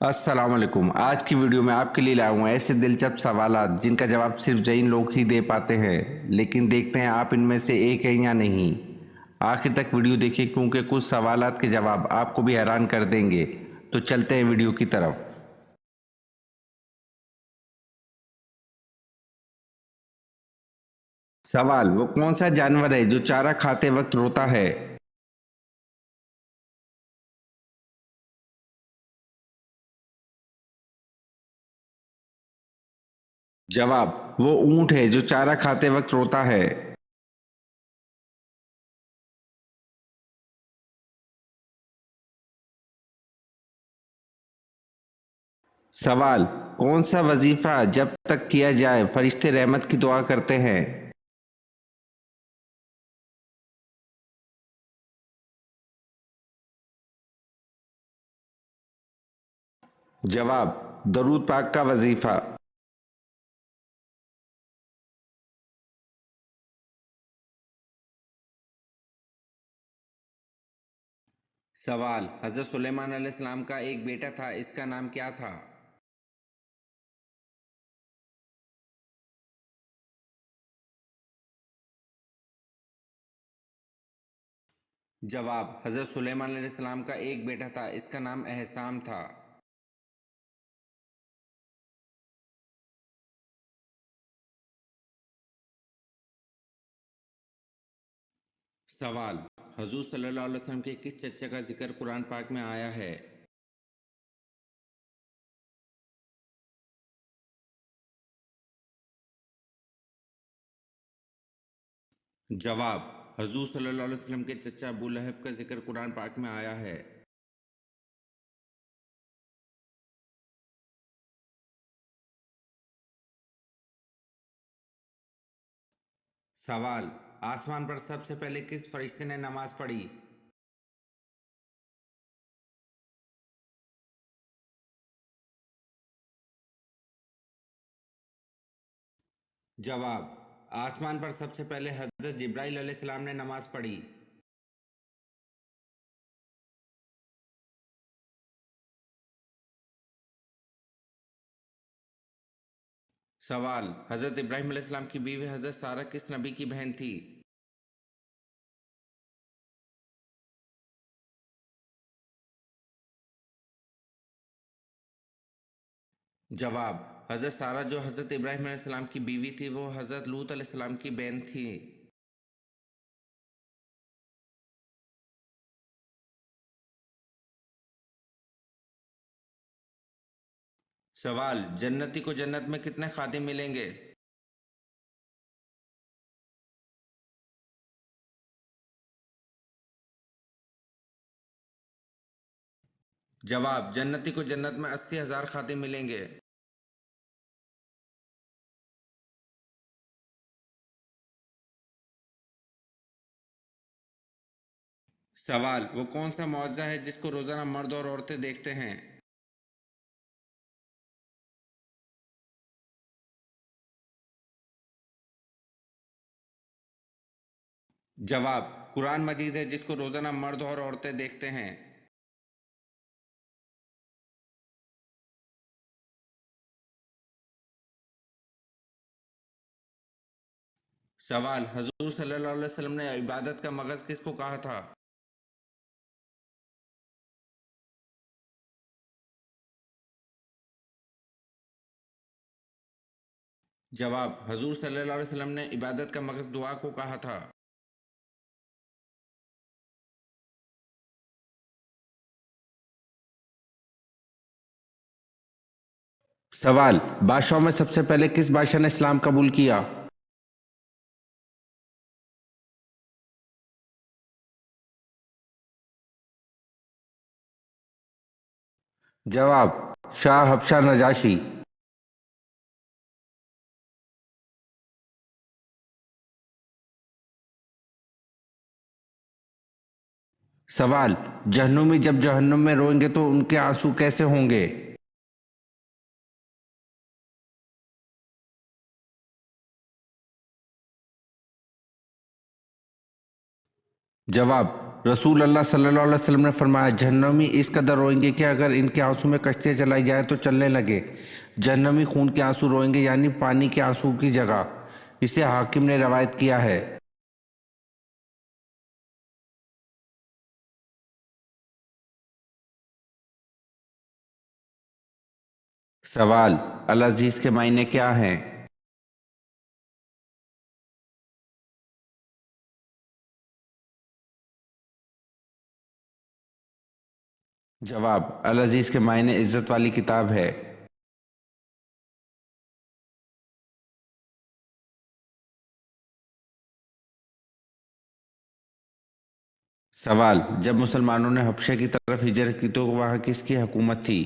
السلام علیکم۔ آج کی ویڈیو میں آپ کے لیے لایا ہوں ایسے دلچسپ سوالات جن کا جواب صرف جین لوگ ہی دے پاتے ہیں، لیکن دیکھتے ہیں آپ ان میں سے ایک ہیں یا نہیں۔ آخر تک ویڈیو دیکھیں کیونکہ کچھ سوالات کے جواب آپ کو بھی حیران کر دیں گے۔ تو چلتے ہیں ویڈیو کی طرف۔ سوال: وہ کون سا جانور ہے جو چارہ کھاتے وقت روتا ہے؟ جواب: وہ اونٹ ہے جو چارہ کھاتے وقت روتا ہے۔ سوال: کون سا وظیفہ جب تک کیا جائے فرشتے رحمت کی دعا کرتے ہیں؟ جواب: درود پاک کا وظیفہ۔ سوال: حضرت سلیمان علیہ السلام کا ایک بیٹا تھا، اس کا نام کیا تھا؟ جواب: حضرت سلیمان علیہ السلام کا ایک بیٹا تھا، اس کا نام احسام تھا۔ سوال: حضور صلی اللہ علیہ وسلم کے کس چچا کا ذکر قرآن پاک میں آیا ہے؟ جواب: حضور صلی اللہ علیہ وسلم کے چچا ابو لہب کا ذکر قرآن پاک میں آیا ہے۔ سوال: آسمان پر سب سے پہلے کس فرشتے نے نماز پڑھی؟ جواب: آسمان پر سب سے پہلے حضرت جبرائیل علیہ السلام نے نماز پڑھی۔ سوال: حضرت ابراہیم علیہ السلام کی بیوی حضرت سارہ کس نبی کی بہن تھی؟ جواب: حضرت سارہ جو حضرت ابراہیم علیہ السلام کی بیوی تھی وہ حضرت لوط علیہ السلام کی بہن تھی۔ سوال: جنتی کو جنت میں کتنے خادم ملیں گے؟ جواب: جنتی کو جنت میں 80,000 خادم ملیں گے۔ سوال: وہ کون سا معجزہ ہے جس کو روزانہ مرد اور عورتیں دیکھتے ہیں؟ جواب: قرآن مجید ہے جس کو روزانہ مرد اور عورتیں دیکھتے ہیں۔ سوال: حضور صلی اللہ علیہ وسلم نے عبادت کا مغز کس کو کہا تھا؟ جواب: حضور صلی اللہ علیہ وسلم نے عبادت کا مغز دعا کو کہا تھا۔ سوال: بادشاہوں میں سب سے پہلے کس بادشاہ نے اسلام قبول کیا؟ جواب: شاہ حبشہ نجاشی۔ سوال: جہنمی جب جہنم میں روئیں گے تو ان کے آنسو کیسے ہوں گے؟ جواب: رسول اللہ صلی اللہ علیہ وسلم نے فرمایا جہنمی اس قدر روئیں گے کہ اگر ان کے آنسو میں کشتیاں چلائی جائے تو چلنے لگے۔ جہنمی خون کے آنسو روئیں گے یعنی پانی کے آنسو کی جگہ۔ اسے حاکم نے روایت کیا ہے۔ سوال: العزیز کے معنی کیا ہیں؟ جواب: العزیز کے معنی عزت والی کتاب ہے۔ سوال: جب مسلمانوں نے حبشہ کی طرف ہجرت کی تو وہاں کس کی حکومت تھی؟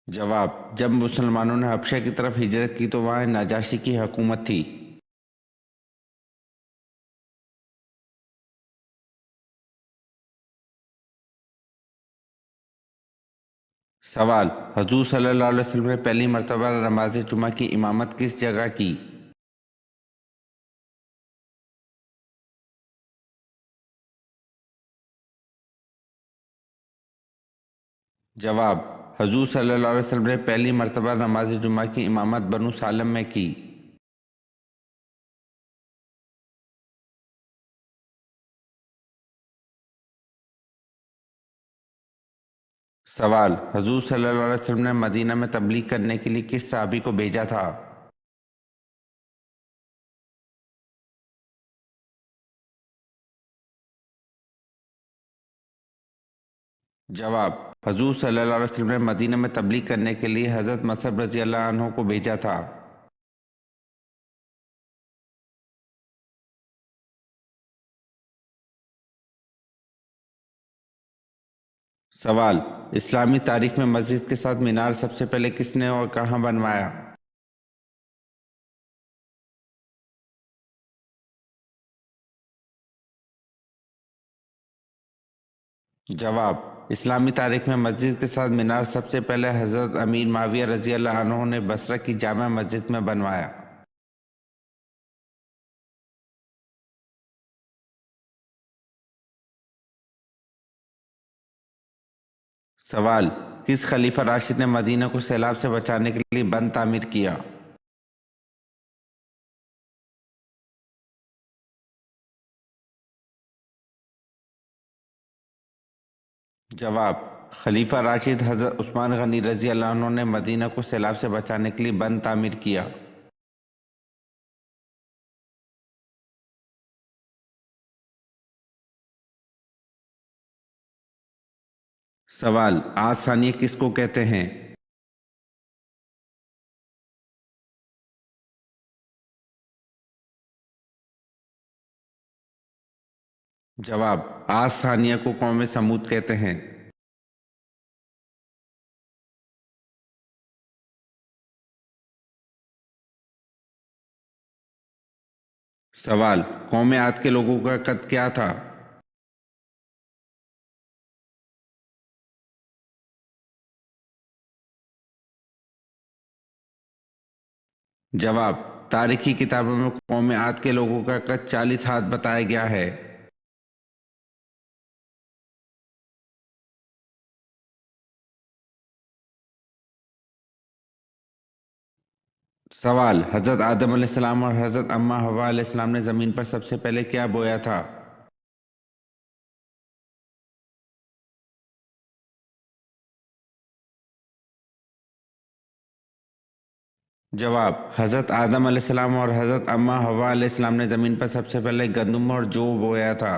جواب: جب مسلمانوں نے حبشہ کی طرف ہجرت کی تو وہاں نجاشی کی حکومت تھی۔ سوال: حضور صلی اللہ علیہ وسلم نے پہلی مرتبہ نماز جمعہ کی امامت کس جگہ کی؟ جواب: حضور صلی اللہ علیہ وسلم نے پہلی مرتبہ نماز جمعہ کی امامت بنو سالم میں کی۔ سوال: حضور صلی اللہ علیہ وسلم نے مدینہ میں تبلیغ کرنے کے لیے کس صحابی کو بھیجا تھا؟ جواب: حضور صلی اللہ علیہ وسلم نے مدینہ میں تبلیغ کرنے کے لیے حضرت مصعب رضی اللہ عنہ کو بھیجا تھا۔ سوال: اسلامی تاریخ میں مسجد کے ساتھ مینار سب سے پہلے کس نے اور کہاں بنوایا؟ جواب: اسلامی تاریخ میں مسجد کے ساتھ مینار سب سے پہلے حضرت امیر معاویہ رضی اللہ عنہ نے بصرہ کی جامع مسجد میں بنوایا۔ سوال: کس خلیفہ راشد نے مدینہ کو سیلاب سے بچانے کے لیے بند تعمیر کیا؟ جواب: خلیفہ راشد حضرت عثمان غنی رضی اللہ عنہ نے مدینہ کو سیلاب سے بچانے کے لیے بند تعمیر کیا۔ سوال: آج ثانیہ کس کو کہتے ہیں؟ جواب: آج ثانیہ کو قوم سمود کہتے ہیں۔ سوال: قوم عاد کے لوگوں کا قد کیا تھا؟ جواب: تاریخی کتابوں میں قوم عاد کے لوگوں کا قد 40 ہاتھ بتایا گیا ہے۔ سوال: حضرت آدم علیہ السلام اور حضرت اماں حوا علیہ السلام نے زمین پر سب سے پہلے کیا بویا تھا؟ جواب: حضرت آدم علیہ السلام اور حضرت اماں حوا علیہ السلام نے زمین پر سب سے پہلے گندم اور جو بویا تھا۔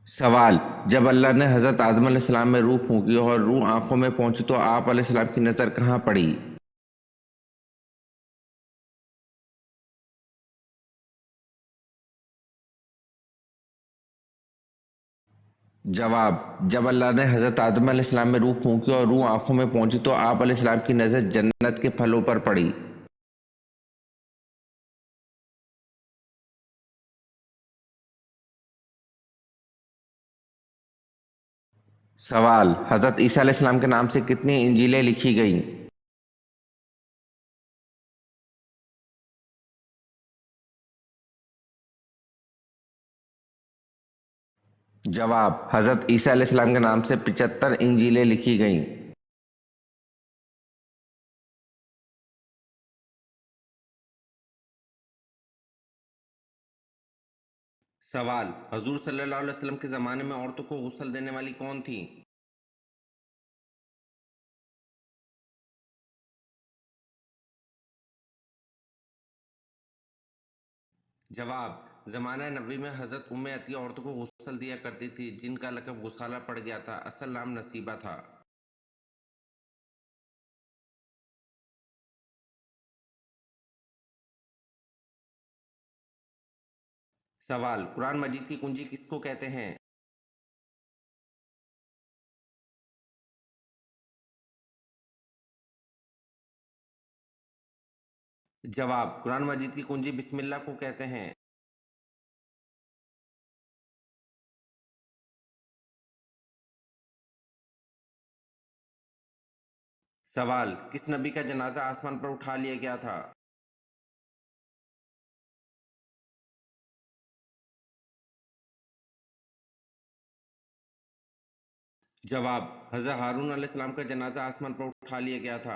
سوال: جب اللہ نے حضرت آدم علیہ السلام میں روح پھونکی اور روح آنکھوں میں پہنچی تو آپ علیہ السلام کی نظر کہاں پڑی؟ جواب: جب اللہ نے حضرت آدم علیہ السلام میں روح پھونکی اور روح آنکھوں میں پہنچی تو آپ علیہ السلام کی نظر جنت کے پھلوں پر پڑی۔ सवाल, हज़रत ईसा अलैहिस्सलाम के नाम से कितनी इंजीलें लिखी गईं? जवाब, हज़रत ईसा अलैहिस्सलाम के नाम से 75 इंजीलें लिखी गईं। सवाल, हजूर सल्लल्लाहु अलैहि वसल्लम के ज़माने में औरतों को गुस्ल देने वाली कौन थी? जवाब, ज़माना नबी में हज़रत उम्मे अतिया औरतों को गुस्ल दिया करती थी, जिनका लक़ब गुसाला पड़ गया था। असल नाम नसीबा था। सवाल, कुरान मजीद की कुंजी किसको कहते हैं? जवाब, कुरान मजीद की कुंजी बिस्मिल्लाह को कहते हैं। सवाल, किस नबी का जनाजा आसमान पर उठा लिया गया था? जवाब, हज़रत हारून अलैहिस्सलाम का जनाजा आसमान पर उठा लिया गया था।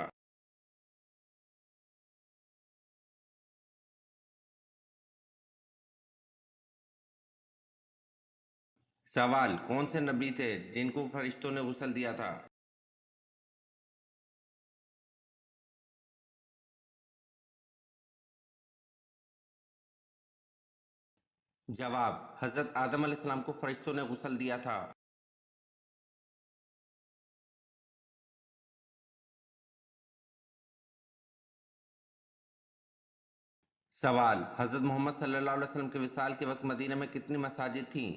सवाल, कौन से नबी थे जिनको फरिश्तों ने गुस्ल दिया था? जवाब, हज़रत आदम अलैहिस्सलाम को फरिश्तों ने गुस्ल दिया था। सवाल, हज़रत मोहम्मद सल्लल्लाहु अलैहि वसल्लम के विसाल के वक्त मदीना में कितनी मसाजिद थीं?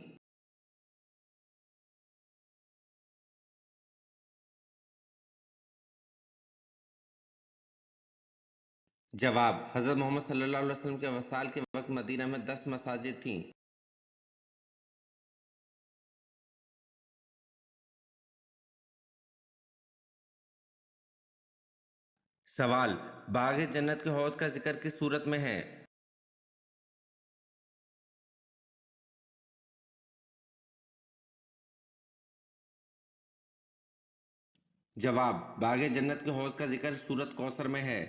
जवाब, हज़रत मोहम्मद सल्लल्लाहु अलैहि वसल्लम के विसाल के वक्त मदीना में 10 मसाजिद थीं। सवाल, बाग़ जन्नत के हौद का जिक्र किस सूरत में है? जवाब, बाग़ जन्नत के हौज का जिक्र सूरत कौसर में है।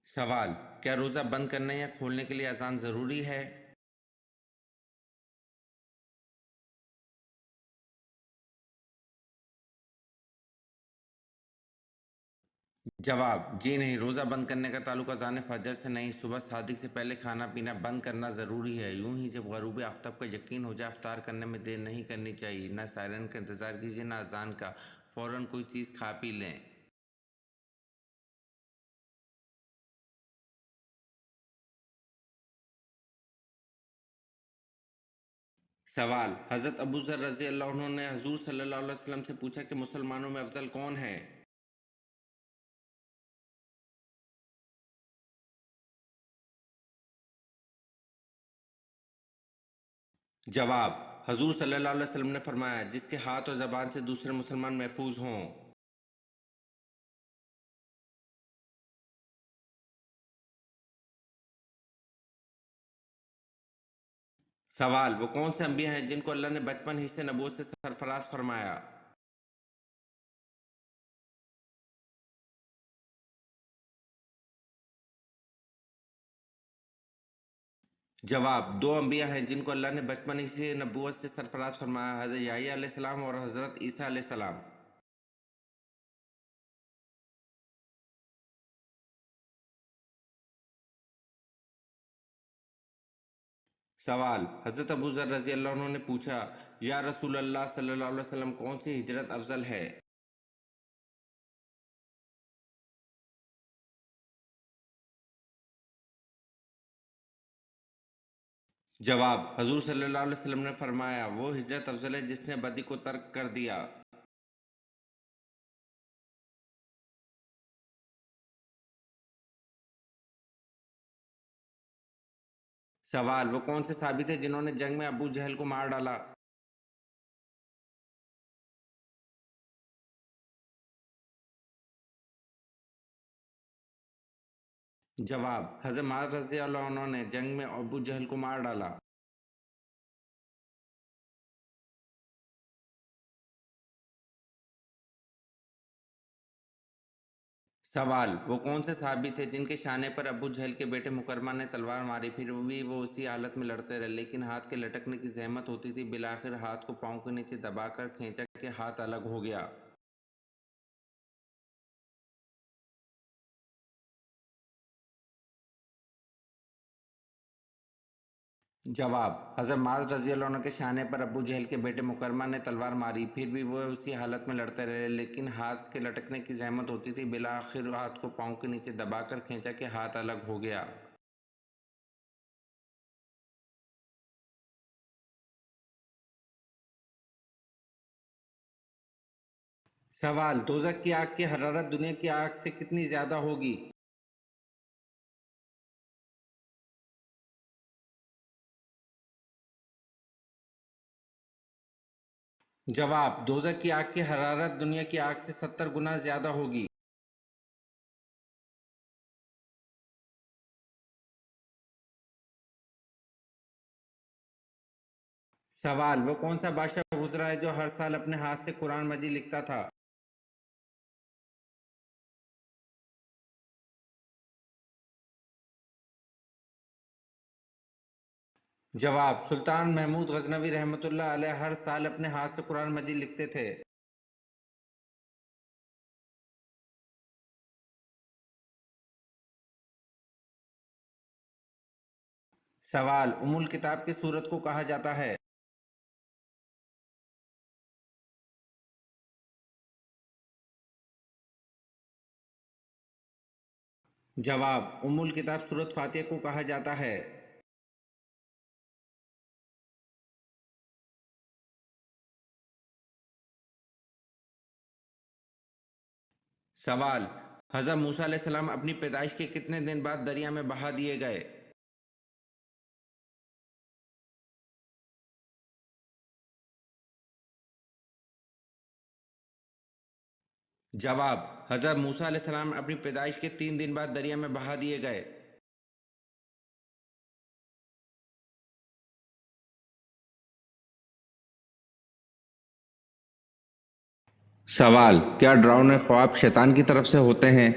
सवाल, क्या रोज़ा बंद करने या खोलने के लिए अज़ान ज़रूरी है? जवाब, जी नहीं, रोज़ा बंद करने का ताल्लुक अज़ान फ़जर से नहीं, सुबह सादिक से पहले खाना पीना बंद करना ज़रूरी है। यूं ही जब ग़रूब आफ्ताब का यकीन हो जाए अफ्तार करने में देर नहीं करनी चाहिए। ना सायरन का इंतज़ार कीजिए ना अज़ान का, फ़ौरन कोई चीज़ खा पी लें। सवाल, हज़रत अबू ज़र रज़ी अल्लाह अन्हु ने हज़ूर सल्लल्लाहु अलैहि वसल्लम से पूछा कि मुसलमानों में अफ़ज़ल कौन है? जवाब, हज़ूर सल्लल्लाहु अलैहि वसल्लम ने फरमाया, जिसके हाथ और ज़बान से दूसरे मुसलमान महफूज हों। सवाल, वो कौन से अंबिया हैं जिनको अल्लाह ने बचपन ही से नबूवत से सरफराज फरमाया? जवाब, दो अंबिया हैं जिनको अल्लाह ने बचपन ही से नबूवत से सरफराज फरमाया, हज़रत याह्या अलैहिस्सलाम और हज़रत ईसा अलैहिस्सलाम। सवाल, हज़रत अबू ज़र रज़ी अल्लाह अन्हु ने पूछा, या रसूल अल्लाह सल्लल्लाहु अलैहि वसल्लम कौन सी हिजरत अफजल है? जवाब, हज़ूर सल्लल्लाहु अलैहि वसल्लम ने फरमाया, वो हिजरत अफजल है जिसने बदी को तर्क कर दिया। سوال: وہ کون سے صحابی تھے جنہوں نے جنگ میں ابو جہل کو مار ڈالا؟ جواب: حضرت معاذ رضی اللہ عنہ نے جنگ میں ابو جہل کو مار ڈالا۔ سوال: وہ کون سے صحابی تھے جن کے شانے پر ابو جہل کے بیٹے مکرمہ نے تلوار ماری، پھر بھی وہ اسی حالت میں لڑتے رہے لیکن ہاتھ کے لٹکنے کی زحمت ہوتی تھی، بالآخر ہاتھ کو پاؤں کے نیچے دبا کر کھینچا کہ ہاتھ الگ ہو گیا؟ جواب: حضرت معاذ رضی اللہ عنہ کے شانے پر ابو جہل کے بیٹے مکرمہ نے تلوار ماری، پھر بھی وہ اسی حالت میں لڑتے رہے لیکن ہاتھ کے لٹکنے کی زحمت ہوتی تھی، بالآخر ہاتھ کو پاؤں کے نیچے دبا کر کھینچا کہ ہاتھ الگ ہو گیا۔ سوال: دوزخ کی آگ کی حرارت دنیا کی آگ سے کتنی زیادہ ہوگی؟ جواب: دوزخ کی آگ کی حرارت دنیا کی آگ سے 70 گنا زیادہ ہوگی۔ سوال: وہ کون سا بادشاہ گزرا ہے جو ہر سال اپنے ہاتھ سے قرآن مجید لکھتا تھا؟ جواب: سلطان محمود غزنوی رحمۃ اللہ علیہ ہر سال اپنے ہاتھ سے قرآن مجید لکھتے تھے۔ سوال: ام الکتاب کی سورت کو کہا جاتا ہے؟ جواب: ام الکتاب سورت فاتحہ کو کہا جاتا ہے۔ سوال: حضرت موسیٰ علیہ السلام اپنی پیدائش کے کتنے دن بعد دریا میں بہا دیے گئے؟ جواب: حضرت موسیٰ علیہ السلام اپنی پیدائش کے 3 دن بعد دریا میں بہا دیے گئے۔ سوال: کیا ڈراؤنے خواب شیطان کی طرف سے ہوتے ہیں؟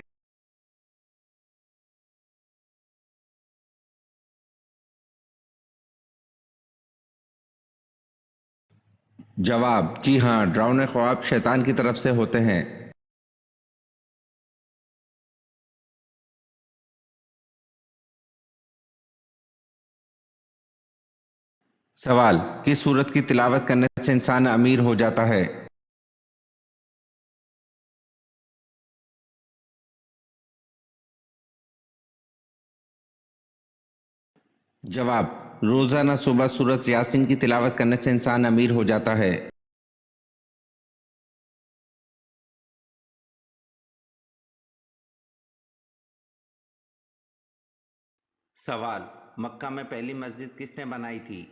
جواب: جی ہاں، ڈراؤنے خواب شیطان کی طرف سے ہوتے ہیں۔ سوال: کس سورت کی تلاوت کرنے سے انسان امیر ہو جاتا ہے؟ جواب: روزانہ صبح سورت یاسین کی تلاوت کرنے سے انسان امیر ہو جاتا ہے۔ سوال: مکہ میں پہلی مسجد کس نے بنائی تھی؟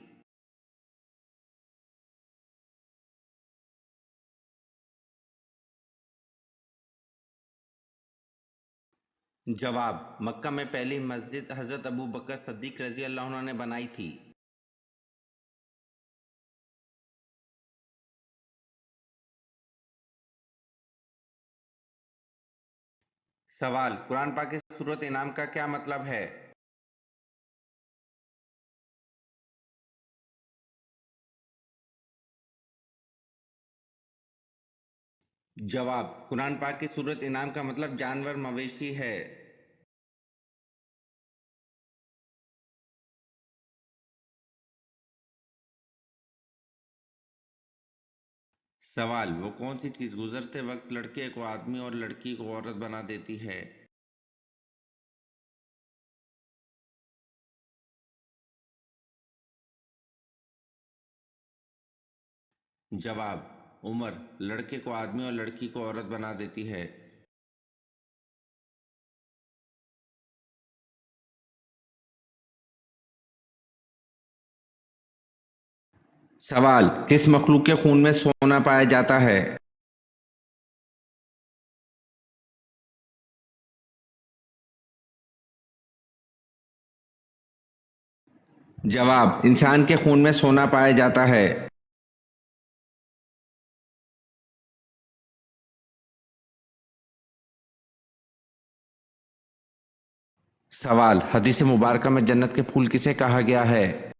جواب: مکہ میں پہلی مسجد حضرت ابو بکر صدیق رضی اللہ عنہ نے بنائی تھی۔ سوال: قرآن پاک کی سورت انعام کا کیا مطلب ہے؟ جواب: قرآن پاک کی سورت انعام کا مطلب جانور مویشی ہے۔ سوال: وہ کون سی چیز گزرتے وقت لڑکے کو آدمی اور لڑکی کو عورت بنا دیتی ہے؟ جواب: عمر لڑکے کو آدمی اور لڑکی کو عورت بنا دیتی ہے۔ सवाल, किस मखलूक के खून में सोना पाया जाता है? जवाब, इंसान के खून में सोना पाया जाता है। सवाल, हदीस मुबारका में जन्नत के फूल किसे कहा गया है?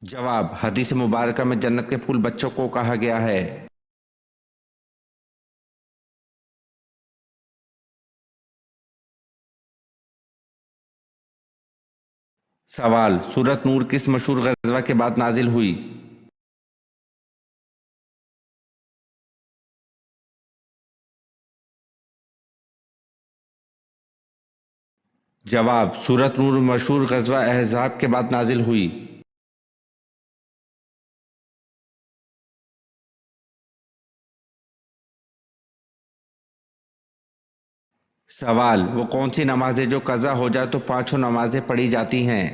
जवाब, हदीस मुबारका में जन्नत के फूल बच्चों को कहा गया है। सवाल, सूरत नूर किस मशहूर ग़ज़वा के बाद नाजिल हुई? जवाब, सूरत नूर मशहूर ग़ज़वा अहज़ाब के बाद नाजिल हुई। सवाल, वो कौन सी नमाज है जो कज़ा हो जाए तो पांचों नमाजें पढ़ी जाती हैं?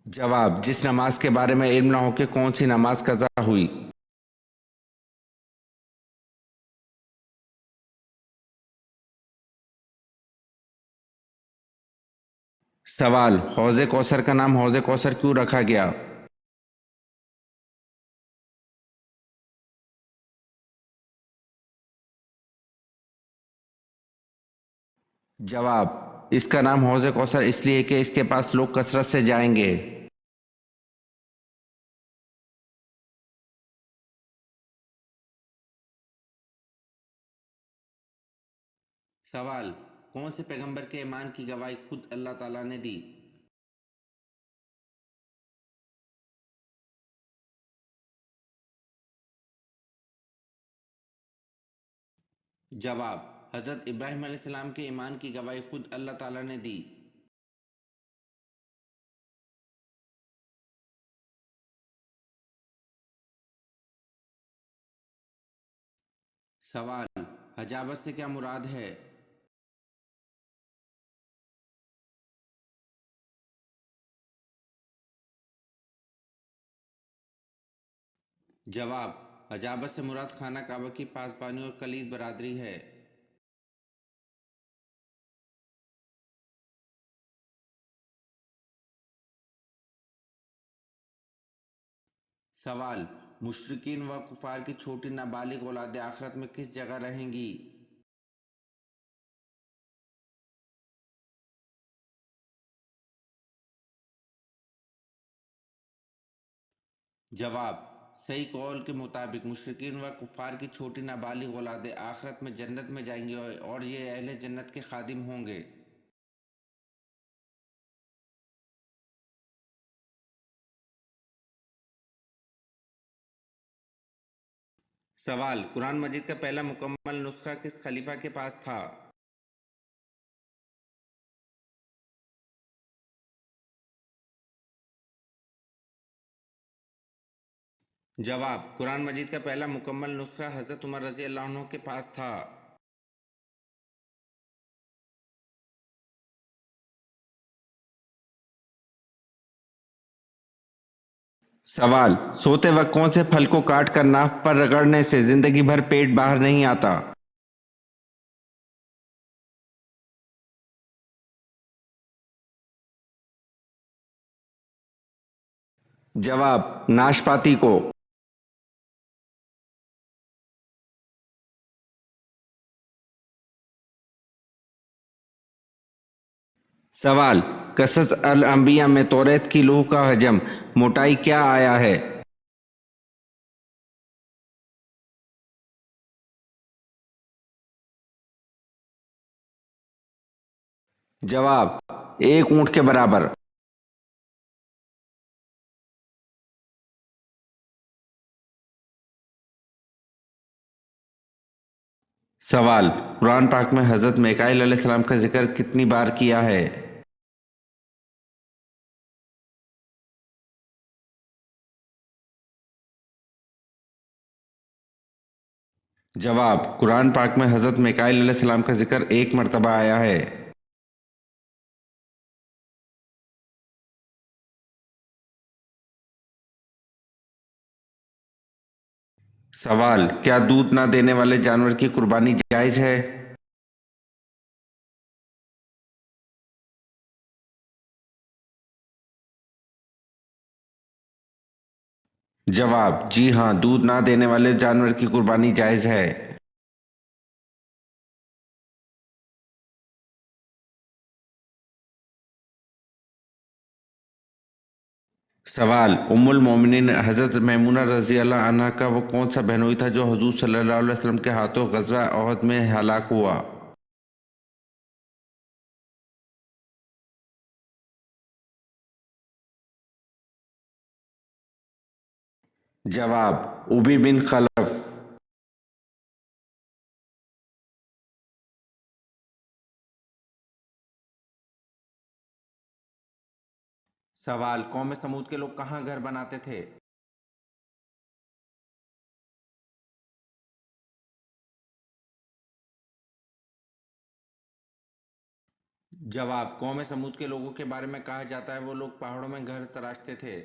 जवाब, जिस नमाज के बारे में इल्म न हो कि कौन सी नमाज कज़ा हुई। सवाल, हौज़े कौसर का नाम हौज़े कौसर क्यों रखा गया? जवाब, इसका नाम हौज़े कौसर इसलिए कि इसके पास लोग कसरत से जाएंगे। सवाल, कौन से पैगंबर के ईमान की गवाही खुद अल्लाह ताला ने दी? जवाब, हज़रत इब्राहीम अलैहिस्सलाम के ईमान की गवाही खुद अल्लाह ताला ने दी। सवाल, हजाबत से क्या मुराद है? जवाब, हजाबत से मुराद खाना काबा की पासबानी और कलीस बरादरी है। सवाल, मुशरिकीन व कुफार की छोटी नाबालिग औलाद आखिरत में किस जगह रहेंगी? जवाब, सही कौल के मुताबिक मुशरिकीन व कुफार की छोटी नाबालिग औलाद आखिरत में जन्नत में जाएंगे और ये अहले जन्नत के खादिम होंगे। सवाल, कुरान मजीद का पहला मुकम्मल नुस्खा किस खलीफा के पास था? जवाब, कुरान मजीद का पहला मुकम्मल नुस्खा हज़रत उमर रज़ी अल्लाह अन्हु के पास था। सवाल, सोते वक्त कौन से फल को काट कर नाक पर रगड़ने से जिंदगी भर पेट बाहर नहीं आता? जवाब, नाशपाती को। सवाल, कसस अल अंबिया में तौरेत की लूह का हजम मोटाई क्या आया है? जवाब, एक ऊंट के बराबर। सवाल, कुरान पाक में हजरत मिकाईल अलैहिस्सलाम का जिक्र कितनी बार किया है? जवाब: कुरान पाक में हज़रत मिकाईल अलैहिस्सलाम का जिक्र एक मर्तबा आया है। सवाल: क्या दूध ना देने वाले जानवर की कुर्बानी जायज़ है? जवाब: जी हाँ, दूध ना देने वाले जानवर की कुर्बानी जायज़ है। सवाल: उम्मुल मोमिनीन हज़रत मैमूना रज़ी अल्लाह अन्हा का वो कौन सा बहनोई था जो हुज़ूर सल्लल्लाहु अलैहि वसल्लम के हाथों ग़ज़वा उहद में हलाक हुआ? जवाब: उबी बिन खलफ। सवाल: कौम समूद के लोग कहाँ घर बनाते थे? जवाब: कौम समूद के लोगों के बारे में कहा जाता है वो लोग पहाड़ों में घर तराशते थे।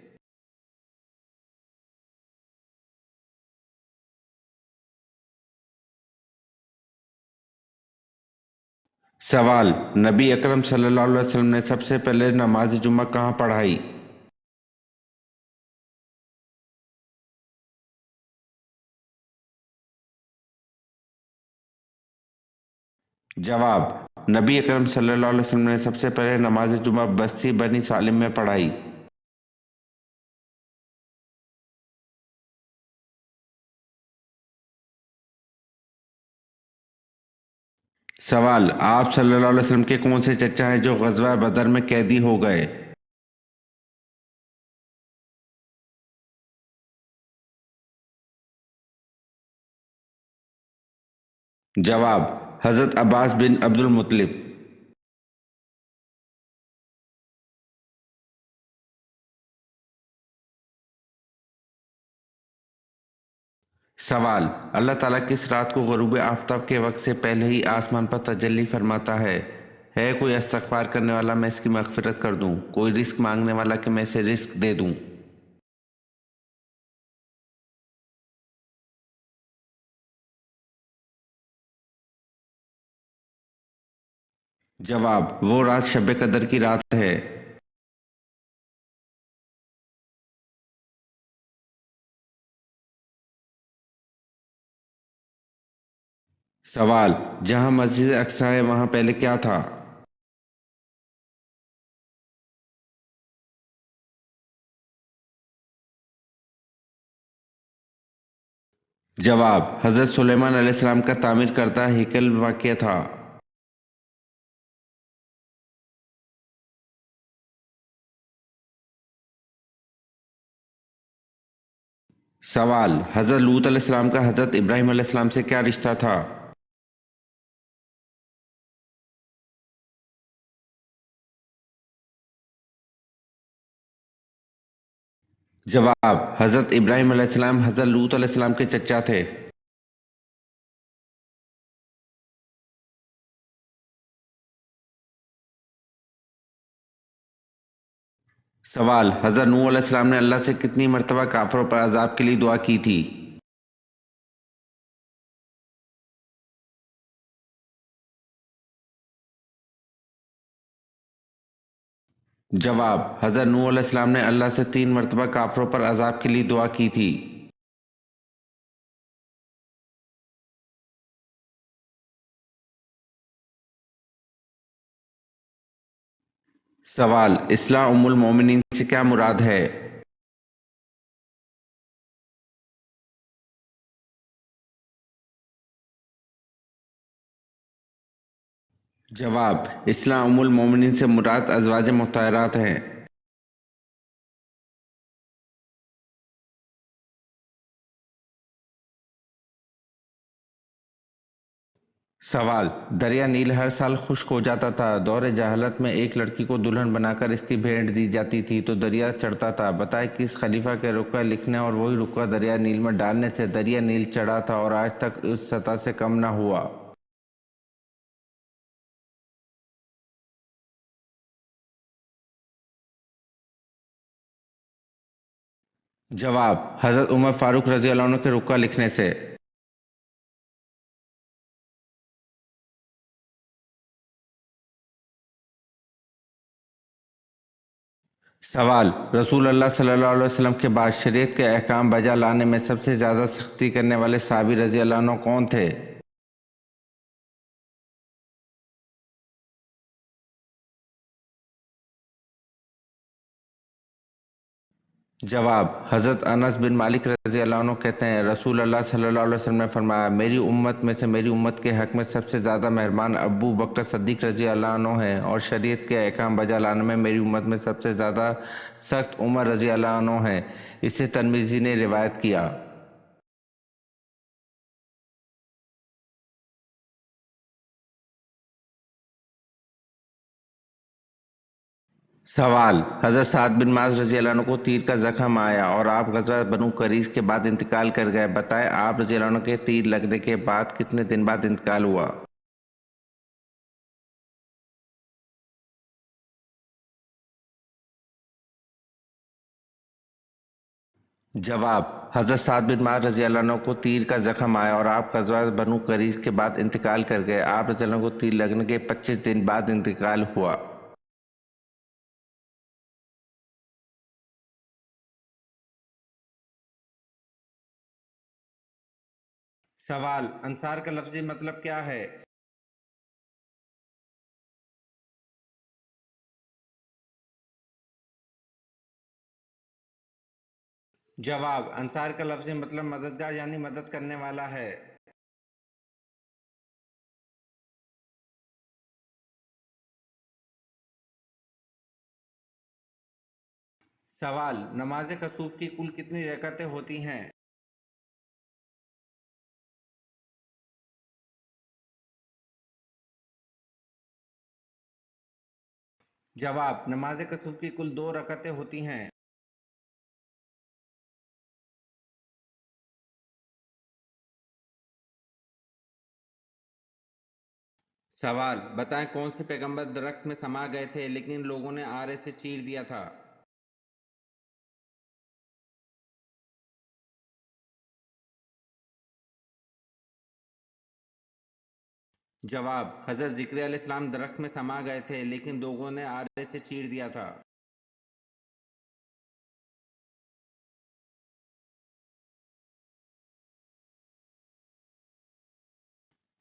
सवाल: नबी अकरम सल्लल्लाहु अलैहि वसल्लम ने सबसे पहले नमाज जुम्मा कहाँ पढ़ाई? जवाब: नबी अकरम सल्लल्लाहु अलैहि वसल्लम ने सबसे पहले नमाज जुम्मा बस्ती बनी सालिम में पढ़ाई। सवाल: आप सल्लल्लाहु अलैहि वसल्लम के कौन से चचा हैं जो ग़ज़वा बदर में कैदी हो गए? जवाब: हज़रत अब्बास बिन अब्दुल मुत्तलिब। सवाल: अल्लाह ताला किस रात को ग़ुरूब आफ़ताब के वक्त से पहले ही आसमान पर तजल्ली फरमाता है? कोई इस्तग़फ़ार करने वाला मैं इसकी मग़फ़िरत कर दूँ, कोई रिस्क मांगने वाला कि मैं इसे रिस्क दे दूँ। जवाब: वो रात शब कदर की रात है। सवाल: जहाँ मस्जिद अक्सा है वहाँ पहले क्या था? जवाब: हज़रत सुलेमान अलैहिस्सलाम का तामीर करता हैकल वाक़या था। सवाल: हज़रत लूत अलैहिस्सलाम का हज़रत इब्राहीम अलैहिस्सलाम से क्या रिश्ता था? जवाब: हज़रत इब्राहीम अलैहिस्सलाम हज़रत लूत अलैहिस्सलाम के चचा थे। सवाल: हज़रत नूह अलैहिस्सलाम ने अल्लाह से कितनी मरतबा काफिरों पर अज़ाब के लिए दुआ की थी? जवाब: हज़रत नूह अलैहिस्सलाम ने अल्लाह से 3 मरतबा काफिरों पर अज़ाब के लिए दुआ की थी। सवाल: इस्लाह उम्मुल मोमिनीन से क्या मुराद है? जवाब: इस्लाह उम्मुल मोमिनीन से मुराद अज़वाज मुत्तहरात हैं। सवाल: दरिया नील हर साल खुश्क हो जाता था। दौरे जहालत में एक लड़की को दुल्हन बनाकर इसकी भेंट दी जाती थी तो दरिया चढ़ता था। बताएं किस खलीफा के रुकवा लिखने और वही रुकवा दरिया नील में डालने से दरिया नील चढ़ा था और आज तक उस सतह से कम न हुआ। जवाब: हजरत उमर फारूक रजी अल्लाह अन्हु के रुकवा लिखने से। सवाल: रसूल अल्लाह सल्लल्लाहु अलैहि वसल्लम के बाद शरीयत के अहकाम बजा लाने में सबसे ज़्यादा सख्ती करने वाले सहाबी रजी अल्लाह अन्हु कौन थे? जवाब: हज़रत अनस बिन मालिक रज़ी अल्लाह अन्हु कहते हैं, रसूल अल्लाह सल्लल्लाहु अलैहि वसल्लम ने फरमाया, मेरी उम्मत में से मेरी उम्मत के हक़ में सबसे ज़्यादा मेहरबान अबू बकर सद्दीक़ रज़ी अल्लाह अन्हु हैं और शरीयत के अहकाम बजा लाने में मेरी उम्मत में सबसे ज़्यादा सख्त उमर रज़ी अल्लाह अन्हु हैं। इसे तिरमिज़ी ने रिवायत किया। सवाल: हज़रत साद बिन माज रज़ी अल्लाह अन्हु को तीर का जख्म आया और आप ग़ज़वा बनु करीज़ के बाद इंतकाल कर गए। बताएं आप रज़ी अल्लाह अन्हु के तीर लगने के बाद कितने दिन बाद इंतकाल हुआ? जवाब: हज़रत साद बिन माज रज़ी अल्लाह अन्हु को तीर का जख्म आया और आप ग़ज़वा बनु करीज़ के बाद इंतकाल कर गए। आप रज़ी अल्लाह अन्हु को तीर लगने के 25 दिन बाद इंतकाल हुआ। सवाल: अंसार का लफ्ज़ी मतलब क्या है? जवाब: अंसार का लफ्ज़ी मतलब मददगार यानी मदद करने वाला है। सवाल: नमाज कसूफ की कुल कितनी रकअतें होती हैं? जवाब: नमाज कसूफ की कुल 2 रकअतें होती हैं। सवाल: बताएं कौन से पैगंबर दरख्त में समा गए थे लेकिन लोगों ने आरे से चीर दिया था? जवाब: हज़रत ज़िक्रिया अलैहिस्सलाम दरख्त में समा गए थे लेकिन लोगों ने आरे से चीर दिया था।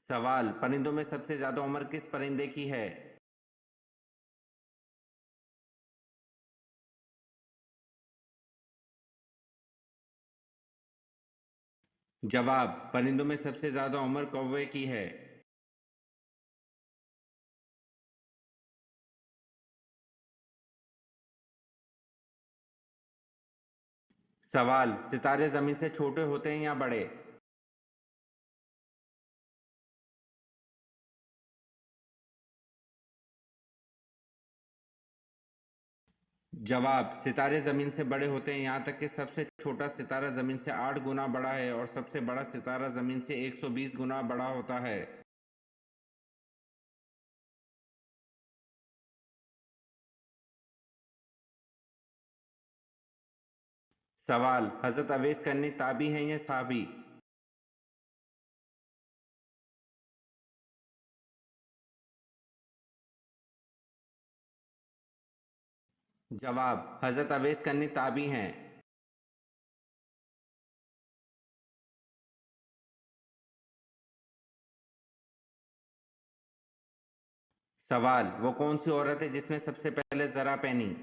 सवाल: परिंदों में सबसे ज़्यादा उम्र किस परिंदे की है? जवाब: परिंदों में सबसे ज़्यादा उम्र कौवे की है। सवाल: सितारे ज़मीन से छोटे होते हैं या बड़े? जवाब: सितारे ज़मीन से बड़े होते हैं यहाँ तक कि सबसे छोटा सितारा ज़मीन से 8 गुना बड़ा है और सबसे बड़ा सितारा ज़मीन से 120 गुना बड़ा होता है। सवाल: हज़रत अवैस करनी ताबी हैं या साहबी? जवाब: हज़रत अवैस करनी ताबी हैं। सवाल: वो कौन सी औरत है जिसने सबसे पहले ज़रा पहनी?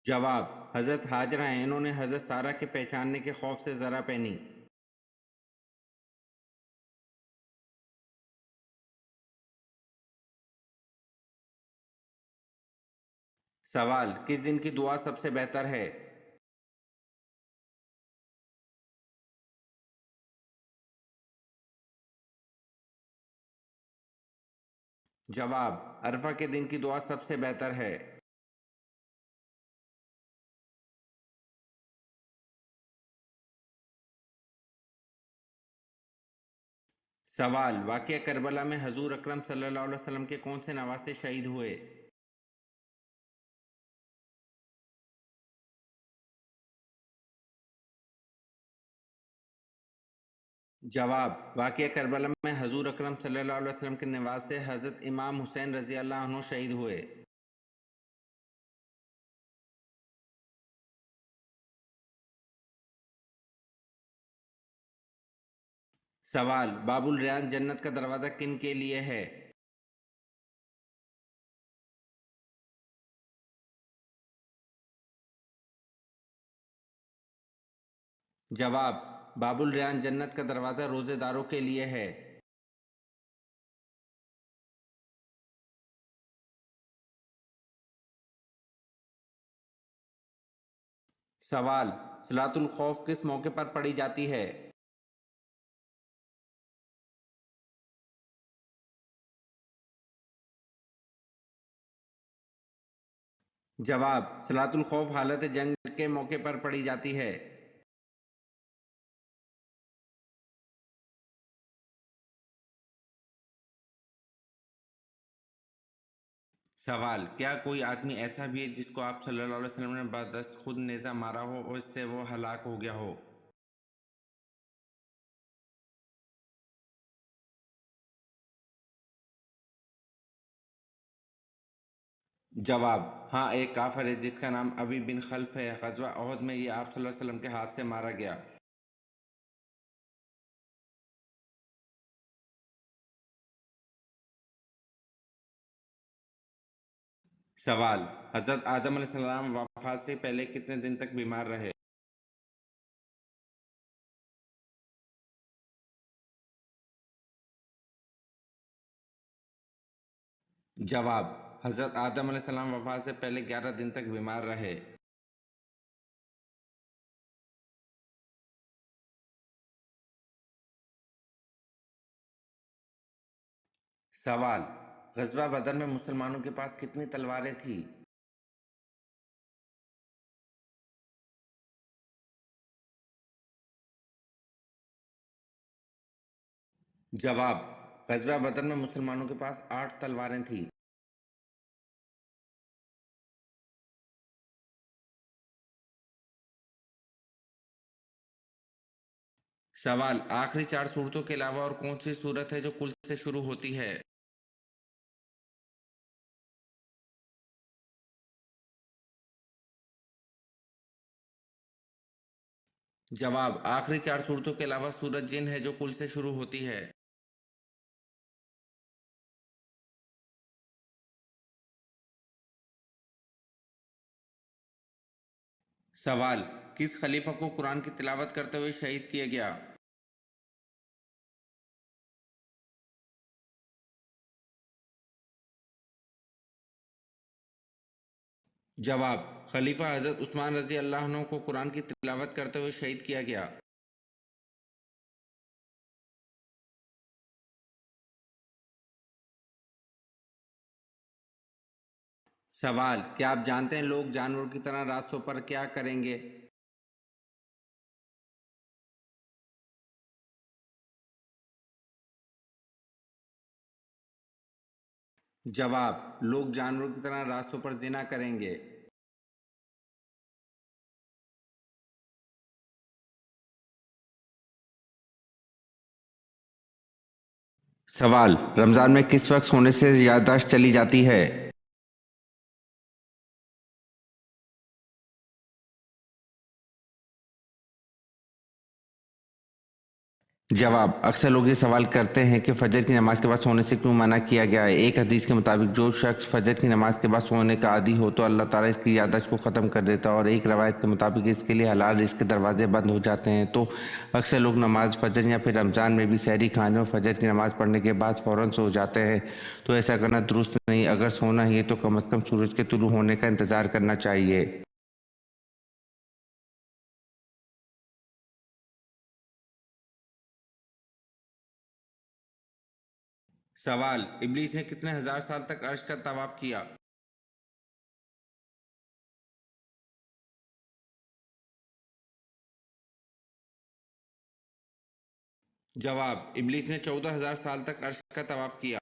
जवाब: हज़रत हाजरा हैं, इन्होंने हज़रत सारा के पहचानने के खौफ से ज़रा पहनी। سوال: کس دن کی دعا سب سے بہتر ہے؟ جواب: عرفہ کے دن کی دعا سب سے بہتر ہے۔ سوال: واقعہ کربلا میں حضور اکرم صلی اللہ علیہ وسلم کے کون سے نواسے شہید ہوئے؟ جواب: واقعہ کربلا میں حضور اکرم صلی اللہ علیہ وسلم کے نواسے حضرت امام حسین رضی اللہ عنہ شہید ہوئے۔ سوال: باب الریان جنت کا دروازہ کن کے لیے ہے؟ جواب: باب الریان جنت کا دروازہ روزے داروں کے لیے ہے۔ سوال: صلاۃ الخوف کس موقع پر پڑھی جاتی ہے؟ جواب: صلاۃ الخوف حالت جنگ کے موقع پر پڑھی جاتی ہے۔ سوال: کیا کوئی آدمی ایسا بھی ہے جس کو آپ صلی اللہ علیہ وسلم نے بردست خود نیزہ مارا ہو اور اس سے وہ ہلاک ہو گیا ہو؟ جواب: ہاں، ایک کافر ہے جس کا نام ابی بن خلف ہے، غزوہ احد میں یہ آپ صلی اللہ علیہ وسلم کے ہاتھ سے مارا گیا۔ سوال: حضرت آدم علیہ السلام وفات سے پہلے کتنے دن تک بیمار رہے؟ جواب: حضرت آدم علیہ السلام وفات سے پہلے 11 دن تک بیمار رہے۔ سوال: غزوہ بدر میں مسلمانوں کے پاس کتنی تلواریں تھیں؟ جواب: غزوہ بدر میں مسلمانوں کے پاس 8 تلواریں تھیں۔ سوال: آخری 4 صورتوں کے علاوہ اور کون سی صورت ہے جو کل سے شروع ہوتی ہے؟ جواب: آخری 4 صورتوں کے علاوہ سورۃ جن ہے جو کل سے شروع ہوتی ہے۔ سوال: کس خلیفہ کو قرآن کی تلاوت کرتے ہوئے شہید کیا گیا؟ جواب: خلیفہ حضرت عثمان رضی اللہ عنہ کو قرآن کی تلاوت کرتے ہوئے شہید کیا گیا۔ سوال: کیا آپ جانتے ہیں لوگ جانوروں کی طرح راستوں پر کیا کریں گے؟ جواب: لوگ جانوروں کی طرح راستوں پر زنا کریں گے۔ سوال: رمضان میں کس وقت سونے سے یادداشت چلی جاتی ہے؟ जवाब: अक्सर लोग ये सवाल करते हैं कि फजर की नमाज के बाद सोने से क्यों मना किया गया है। एक हदीस के मुताबिक जो शख्स फजर की नमाज के बाद सोने का आदी हो तो अल्लाह ताला इसकी याददाश्त को ख़त्म कर देता है, और एक रवायत के मुताबिक इसके लिए हलाल रिज़्क के दरवाजे बंद हो जाते हैं। तो अक्सर लोग नमाज फजर या फिर रमज़ान में भी सहरी खाने और फजर की नमाज पढ़ने के बाद फ़ौरन सो जाते हैं। तो ऐसा करना दुरुस्त नहीं। अगर सोना ही है तो कम अज़ कम सूरज के तुलू होने का इंतज़ार करना चाहिए। सवाल: इब्लीस ने कितने हजार साल तक अर्श का तवाफ किया? जवाब: इब्लीस ने 14,000 साल तक अर्श का तवाफ किया।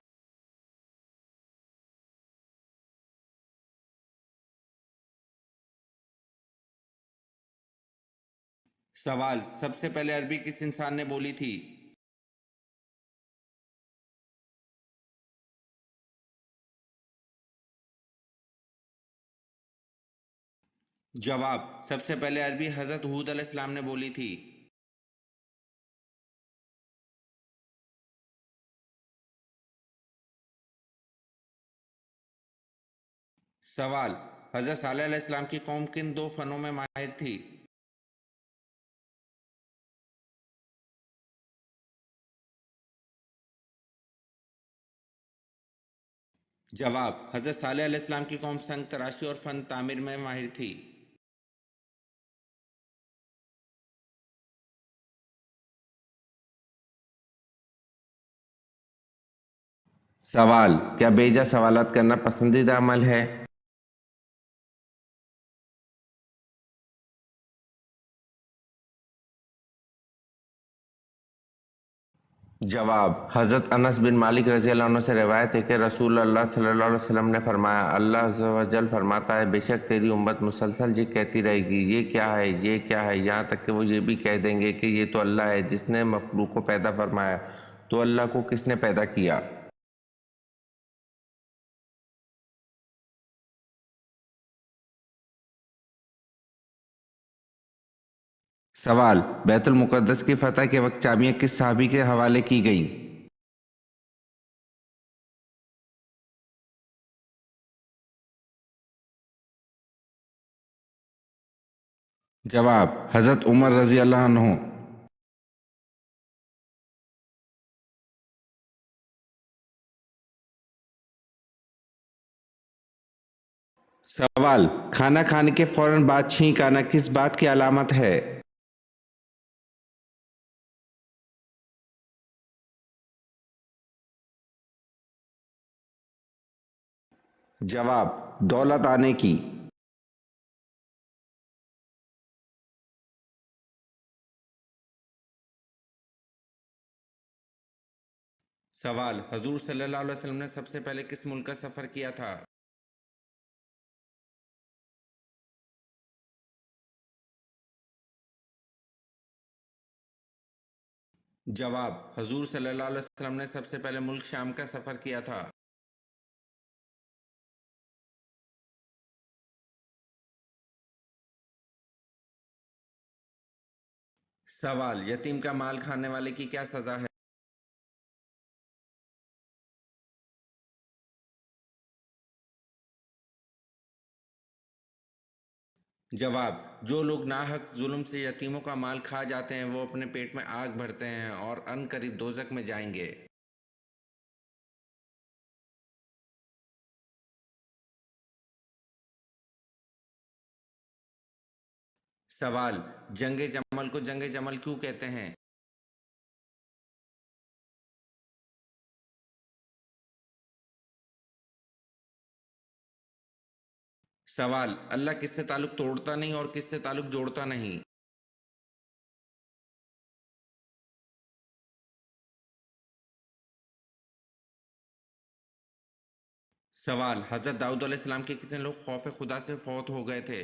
सवाल: सबसे पहले अरबी किस इंसान ने बोली थी? जवाब: सबसे पहले अरबी हजरत हूद अलैहिस्सलाम ने बोली थी। सवाल: हजरत सालेह अलैहिस्सलाम की कौम किन दो फनों में माहिर थी? जवाब: हजरत सालेह अलैहिस्सलाम की कौम संग तराशी और फन तामीर में माहिर थी। सवाल: क्या बेजा सवालात करना पसंदीदा अमल है? जवाब: हज़रत अनस बिन मालिक रज़ी अल्लाह अन्हु से रिवायत है कि रसूल अल्लाह सल्लल्लाहु अलैहि वसल्लम ने फरमाया, अल्लाह अज़्ज़ व जल फरमाता है, बेशक तेरी उम्मत मुसलसल ये कहती रहेगी, ये क्या है, ये क्या है, यहाँ तक कि वो ये भी कह देंगे कि ये तो अल्लाह है जिसने मखलूक को पैदा फरमाया। तो अल्लाह को किसने पैदा किया? सवाल: बैतुल मुक़द्दस की फ़तह के वक्त चाबियाँ किस सहाबी के हवाले की गईं? जवाब: हज़रत उमर रज़ी अल्लाह अन्हु। सवाल: खाना खाने के फौरन बाद छींक आना किस बात की अलामत है? जवाब: दौलत आने की। सवाल: हजूर सल्लल्लाहु अलैहि वसल्लम ने सबसे पहले किस मुल्क का सफ़र किया था? जवाब: हजूर सल्लल्लाहु अलैहि वसल्लम ने सबसे पहले मुल्क शाम का सफ़र किया था। सवाल: यतीम का माल खाने वाले की क्या सज़ा है? जवाब: जो लोग नाहक जुल्म से यतीमों का माल खा जाते हैं वो अपने पेट में आग भरते हैं और अनकरीब दोज़ख में जाएंगे। सवाल: जंग जमल को जंग जमल क्यों कहते हैं? सवाल: अल्लाह किससे ताल्लुक़ तोड़ता नहीं और किससे ताल्लुक़ जोड़ता नहीं? सवाल: हज़रत दाऊद अलैहिस्सलाम के कितने लोग खौफ खुदा से फौत हो गए थे?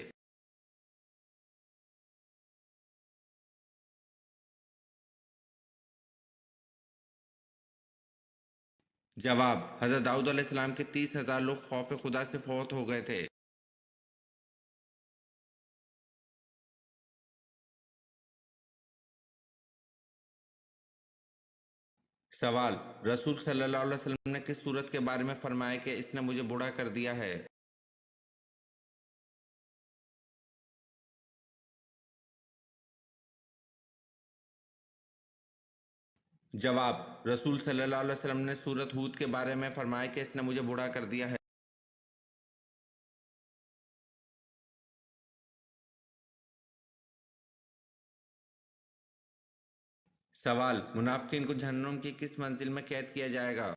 जवाब: हज़रत दाऊद अलैहिस्सलाम के 30,000 लोग खौफ खुदा से फौत हो गए थे। سوال: رسول صلی اللہ علیہ وسلم نے کس صورت کے بارے میں فرمایا کہ اس نے مجھے بوڑھا کر دیا ہے؟ جواب: رسول صلی اللہ علیہ وسلم نے سورۃ ہود کے بارے میں فرمایا کہ اس نے مجھے بوڑھا کر دیا ہے۔ سوال: منافقین کو جہنم کی کس منزل میں قید کیا جائے گا؟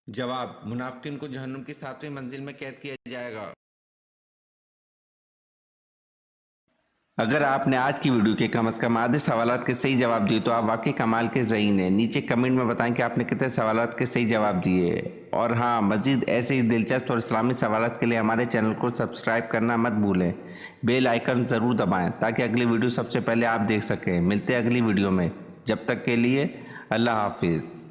جواب: منافقین کو جہنم کی 7ویں منزل میں قید کیا جائے گا۔ اگر آپ نے آج کی ویڈیو کے کم از کم آدھے سوالات کے صحیح جواب دیے تو آپ واقعی کمال کے ذہین ہیں۔ نیچے کمنٹ میں بتائیں کہ آپ نے کتنے سوالات کے صحیح جواب دیے، اور ہاں، مزید ایسے ہی دلچسپ اور اسلامی سوالات کے لیے ہمارے چینل کو سبسکرائب کرنا مت بھولیں۔ بیل آئیکن ضرور دبائیں تاکہ اگلی ویڈیو سب سے پہلے آپ دیکھ سکیں۔ ملتے ہیں اگلی ویڈیو میں، جب تک کے لیے اللہ حافظ۔